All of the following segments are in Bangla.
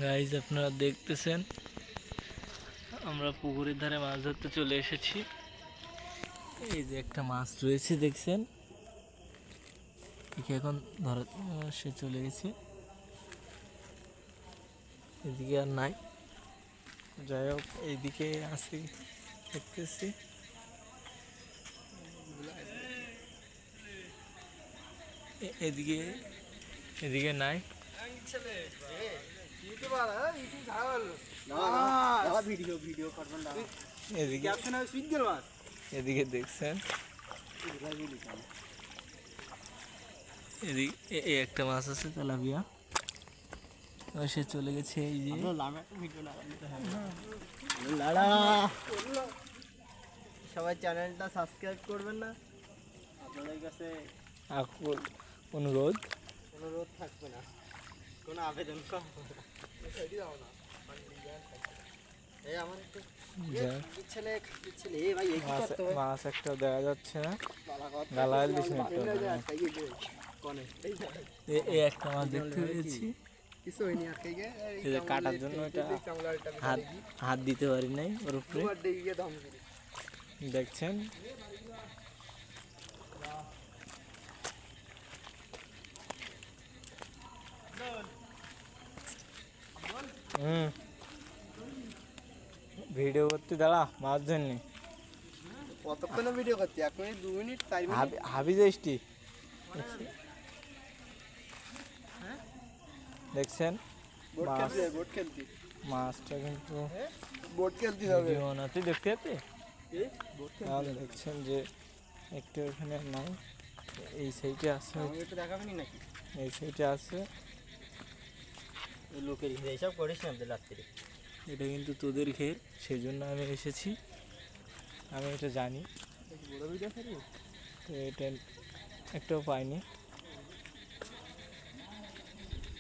গাইজ আপনারা দেখতেছেন আমরা পুকুরের ধারে মাছ ধরতে চলে এসেছি। এই যে একটা মাছ রয়েছে দেখছেন, একে এখন ধরা সে চলে গেছে, এদিকে আর নাই। যাই হোক এইদিকে আছে দেখতেছি। এদিকে এদিকে নাই। এদিকে দেখছেন এদিকে একটা মাছ আছে তেলাপিয়া, সে চলে গেছে। এই যে সবাই চ্যানেলটা সাবস্ক্রাইব করবেন না, আপনাদের কাছে আকুল অনুরোধ থাকবে না, কোনো আবেদন কম না। এই আমার একটু ছেলে ভাই মাছ একটা দেখা যাচ্ছে না, গালাল দিস না এই একটা মাছ দেখতে পেয়েছি। কাটার জন্য এটা হাত দিতে পারি নাই, ওর উপরে দেখছেন। ভিডিও করতে দাঁড়া মাছ ধরনি, কতক্ষণ ভিডিও করতে? 1 মিনিট 2 মিনিট 4 মিনিট হাবি যাইছি দেখছেন। মাছটা কিন্তু বোট খেলতে হবে না, তুই দেখতে যাতে দেখছেন যে একটু এখানে নাই, এই সাইডে আছে, দেখাবেনি নাকি? এই সাইডে আছে। লোকের এইসব করিস না রাত্রে, এটা কিন্তু তোদের ঘের, সেই জন্য আমি এসেছি, আমি এটা জানি। তো এটা একটাও পাইনি।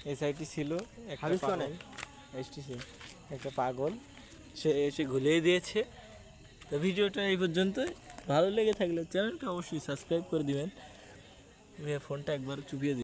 এই সাইডটি ছিল একটা পাগল, সে এসে ঘুলিয়ে দিয়েছে। তো ভিডিওটা এই পর্যন্ত, ভালো লেগে থাকলে চ্যানেলটা অবশ্যই সাবস্ক্রাইব করে দিবেন। ফোনটা একবার চুপিয়ে দিন।